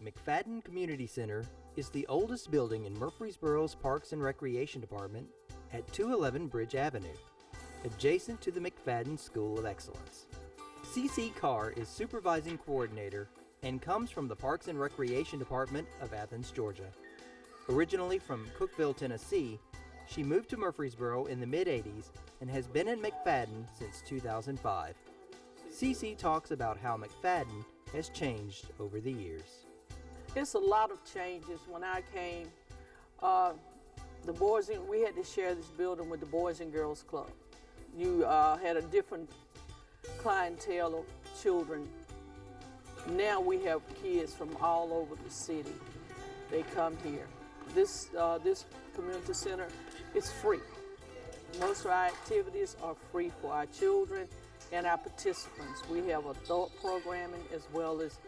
McFadden Community Center is the oldest building in Murfreesboro's Parks and Recreation Department at 211 Bridge Avenue, adjacent to the McFadden School of Excellence. CC Carr is supervising coordinator and comes from the Parks and Recreation Department of Athens, Georgia. Originally from Cookeville, Tennessee, she moved to Murfreesboro in the mid-'80s and has been in McFadden since 2005. CC talks about how McFadden has changed over the years. It's a lot of changes. When I came, we had to share this building with the Boys and Girls Club. You had a different clientele of children. Now we have kids from all over the city. They come here. This community center is free. Most of our activities are free for our children and our participants. We have adult programming as well as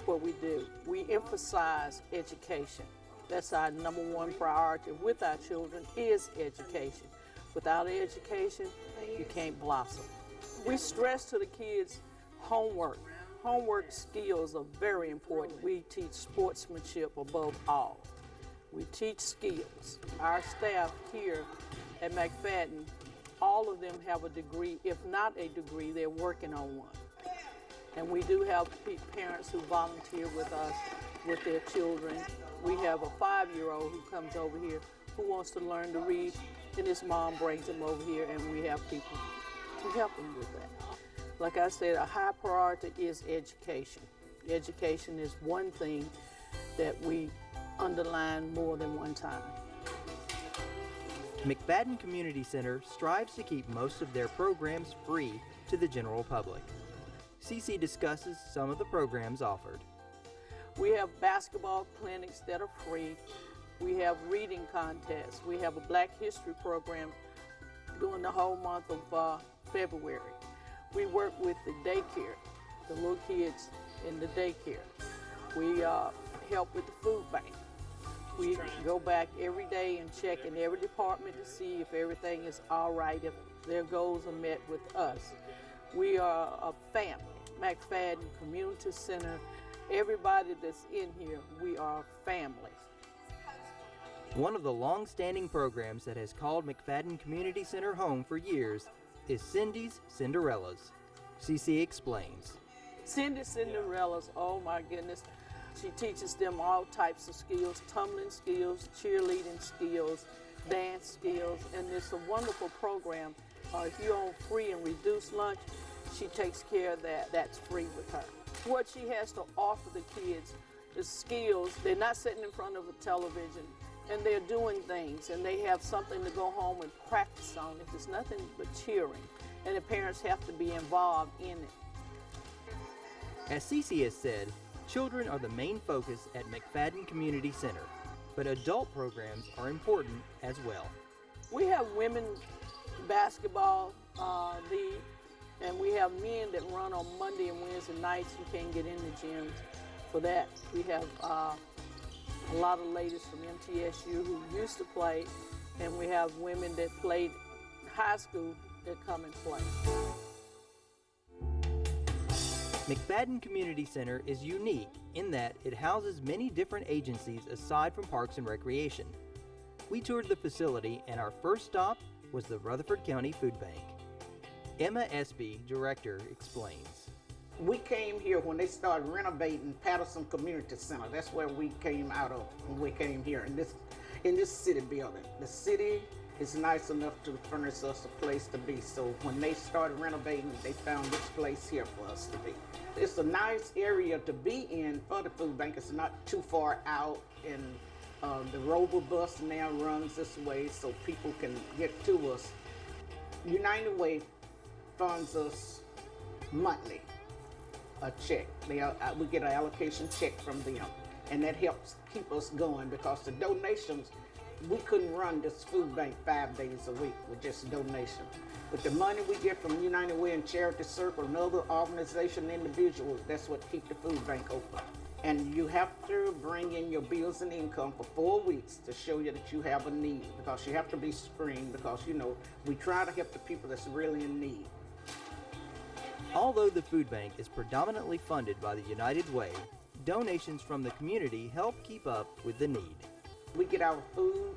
what we do. We emphasize education. That's our #1 priority with our children is education. Without education, you can't blossom. We stress to the kids homework. Homework skills are very important. We teach sportsmanship above all. We teach skills. Our staff here at McFadden, all of them have a degree. If not a degree, they're working on one. And we do have parents who volunteer with us with their children. We have a 5-year-old who comes over here who wants to learn to read, and his mom brings him over here, and we have people to help him with that. Like I said, a high priority is education. Education is one thing that we underline more than one time. McFadden Community Center strives to keep most of their programs free to the general public. CC discusses some of the programs offered. We have basketball clinics that are free. We have reading contests. We have a Black History program during the whole month of February. We work with the daycare, the little kids in the daycare. We help with the food bank. We go back every day and check in every department to see if everything is all right, if their goals are met with us. We are a family. McFadden Community Center, everybody that's in here, we are family. One of the long-standing programs that has called McFadden Community Center home for years is Cindy's Cinderellas. CC explains. Cindy's Cinderellas, oh my goodness. She teaches them all types of skills, tumbling skills, cheerleading skills, dance skills, and it's a wonderful program. If you're on free and reduced lunch, she takes care of that. That's free with her. What she has to offer the kids is skills. They're not sitting in front of a television, and they're doing things, and they have something to go home and practice on. If it's nothing but cheering, and the parents have to be involved in it. As CC has said, children are the main focus at McFadden Community Center, but adult programs are important as well. We have women basketball league, and we have men that run on Monday and Wednesday nights. You can't get in the gyms for that. We have a lot of ladies from MTSU who used to play, and we have women that played high school that come and play. McFadden Community Center is unique in that it houses many different agencies aside from Parks and Recreation. We toured the facility, and our first stop was the Rutherford County Food Bank. Emma Espy, director, explains. We came here when they started renovating Patterson Community Center. That's where we came out of when we came here in this city building. The city is nice enough to furnish us a place to be. So when they started renovating, they found this place here for us to be. It's a nice area to be in for the food bank. It's not too far out, and the Rover bus now runs this way so people can get to us. United Way funds us monthly a check. We get an allocation check from them, and that helps keep us going because the donations, we couldn't run this food bank 5 days a week with just donations. With the money we get from United Way and Charity Circle and other organization individuals, that's what keep the food bank open. And you have to bring in your bills and income for 4 weeks to show you that you have a need, because you have to be screened, because we try to help the people that's really in need. Although the food bank is predominantly funded by the United Way, donations from the community help keep up with the need. We get our food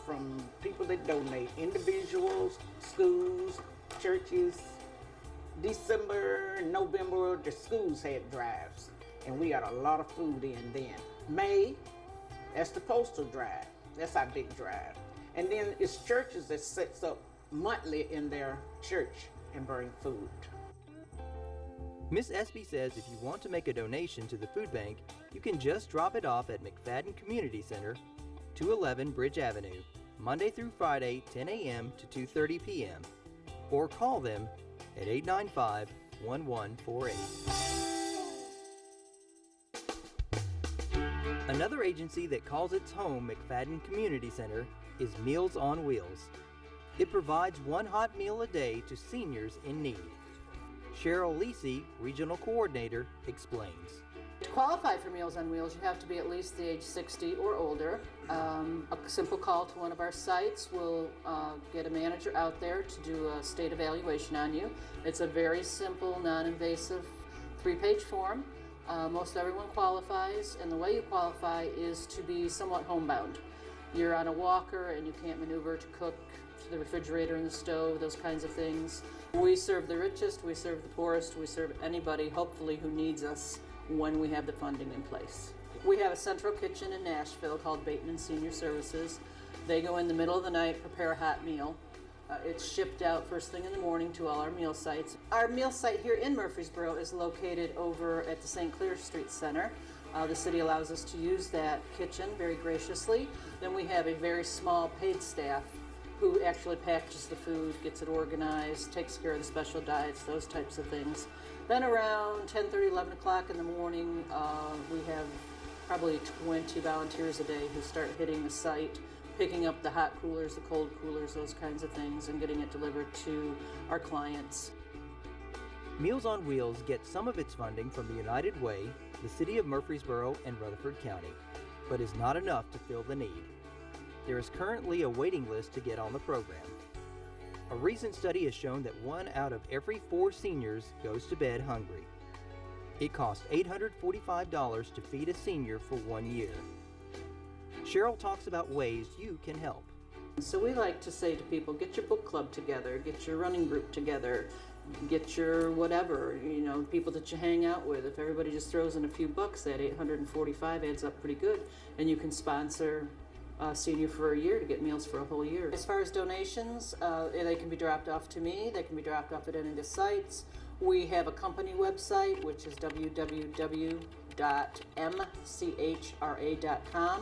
from people that donate, individuals, schools, churches. December, November, the schools had drives, and we got a lot of food in then. May, that's the postal drive. That's our big drive. And then it's churches that sets up monthly in their church and bring food. Miss Espy says if you want to make a donation to the food bank, you can just drop it off at McFadden Community Center, 211 Bridge Avenue, Monday through Friday, 10 a.m. to 2:30 p.m. or call them at 895-1148. Another agency that calls its home McFadden Community Center is Meals on Wheels. It provides one hot meal a day to seniors in need. Cheryl Lisi, Regional Coordinator, explains. To qualify for Meals on Wheels, you have to be at least the age 60 or older. A simple call to one of our sites will get a manager out there to do a state evaluation on you. It's a very simple, non-invasive 3-page form. Most everyone qualifies, and the way you qualify is to be somewhat homebound. You're on a walker and you can't maneuver to cook to the refrigerator and the stove, those kinds of things. We serve the richest, we serve the poorest, we serve anybody, hopefully, who needs us when we have the funding in place. We have a central kitchen in Nashville called Bateman Senior Services. They go in the middle of the night, prepare a hot meal. It's shipped out first thing in the morning to all our meal sites. Our meal site here in Murfreesboro is located over at the St. Clair Street Center. The city allows us to use that kitchen very graciously. Then we have a very small paid staff who actually packages the food, gets it organized, takes care of the special diets, those types of things. Then around 10:30, 11 o'clock in the morning, we have probably 20 volunteers a day who start hitting the site, picking up the hot coolers, the cold coolers, those kinds of things, and getting it delivered to our clients. Meals on Wheels gets some of its funding from the United Way, the City of Murfreesboro, and Rutherford County, but is not enough to fill the need. There is currently a waiting list to get on the program. A recent study has shown that 1 out of every 4 seniors goes to bed hungry. It costs $845 to feed a senior for 1 year. Cheryl talks about ways you can help. So we like to say to people, get your book club together, get your running group together, get your whatever, people that you hang out with. If everybody just throws in a few bucks, that $845 adds up pretty good, and you can sponsor a senior for a year to get meals for a whole year. As far as donations, they can be dropped off to me, they can be dropped off at any of the sites. We have a company website, which is www.mchra.com.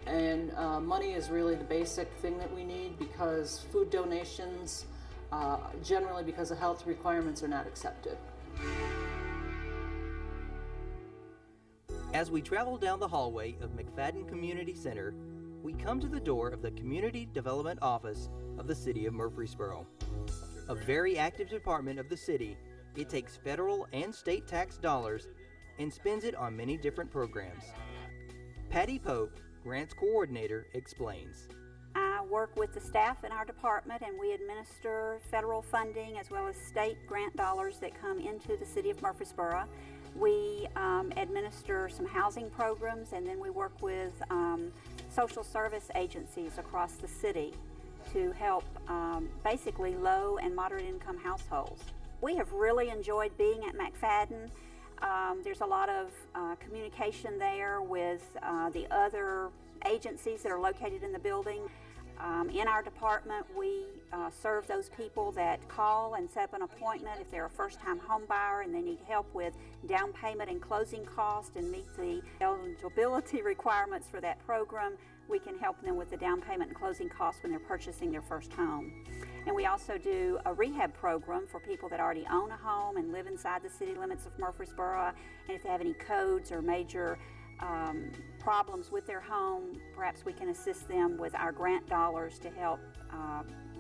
And money is really the basic thing that we need, because food donations, generally because of health requirements, are not accepted. As we travel down the hallway of McFadden Community Center, we come to the door of the Community Development Office of the City of Murfreesboro. A very active department of the city, it takes federal and state tax dollars and spends it on many different programs. Patty Pope, Grants Coordinator, explains. I work with the staff in our department, and we administer federal funding as well as state grant dollars that come into the City of Murfreesboro. We administer some housing programs, and then we work with social service agencies across the city to help basically low and moderate income households. We have really enjoyed being at McFadden. There's a lot of communication there with the other agencies that are located in the building. In our department, we serve those people that call and set up an appointment if they're a first-time home buyer and they need help with down payment and closing costs and meet the eligibility requirements for that program. We can help them with the down payment and closing costs when they're purchasing their first home. And we also do a rehab program for people that already own a home and live inside the city limits of Murfreesboro. And if they have any codes or major problems with their home, perhaps we can assist them with our grant dollars to help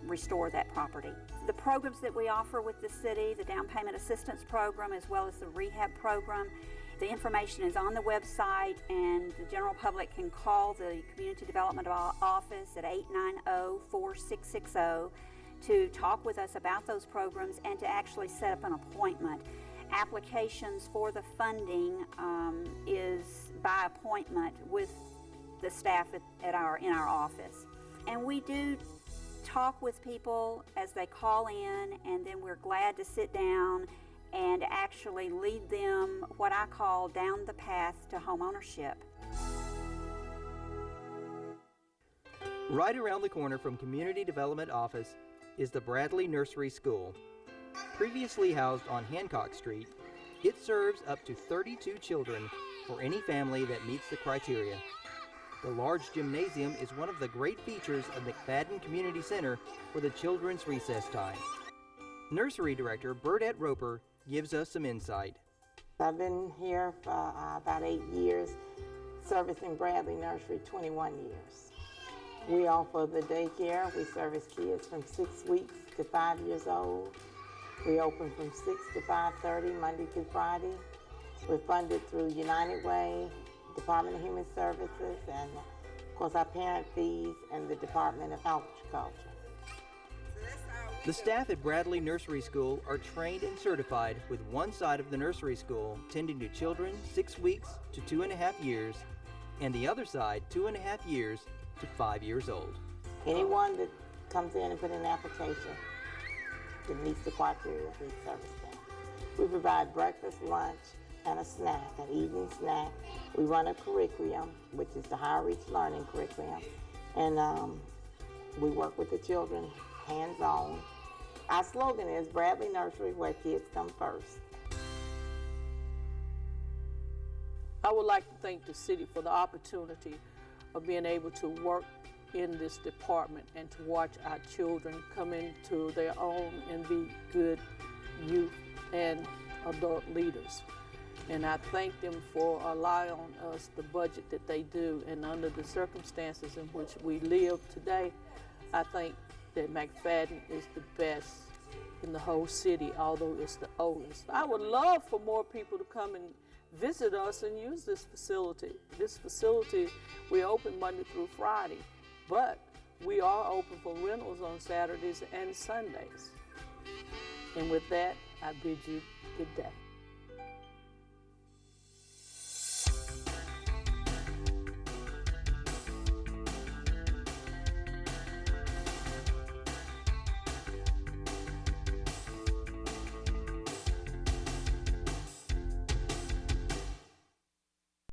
restore that property. The programs that we offer with the city, the down payment assistance program as well as the rehab program, the information is on the website, and the general public can call the Community Development Office at 890-4660 to talk with us about those programs and to actually set up an appointment. applications for the funding is by appointment with the staff in our office. And we do talk with people as they call in, and then we're glad to sit down and actually lead them what I call down the path to homeownership. Right around the corner from Community Development Office is the Bradley Nursery School. Previously housed on Hancock Street, it serves up to 32 children for any family that meets the criteria. The large gymnasium is one of the great features of McFadden Community Center for the children's recess time. Nursery Director Burdette Roper gives us some insight. I've been here for about 8 years, servicing Bradley Nursery 21 years. We offer the daycare. We service kids from 6 weeks to 5 years old. We open from 6 to 5:30 Monday through Friday. We're funded through United Way, Department of Human Services, and of course our parent fees and the Department of Agriculture. The staff at Bradley Nursery School are trained and certified, with one side of the nursery school tending to children 6 weeks to 2.5 years, and the other side 2.5 years to 5 years old. Anyone that comes in and put in an application that meets the criteria, we service them. We provide breakfast, lunch, and a snack, an evening snack. We run a curriculum, which is the Higher Reach Learning curriculum, and we work with the children hands-on. Our slogan is Bradley Nursery, where kids come first. I would like to thank the city for the opportunity of being able to work in this department and to watch our children come into their own and be good youth and adult leaders. And I thank them for allowing us the budget that they do, and under the circumstances in which we live today, I think that McFadden is the best in the whole city, although it's the oldest. I would love for more people to come and visit us and use this facility. This facility, we open Monday through Friday, but we are open for rentals on Saturdays and Sundays. And with that, I bid you good day.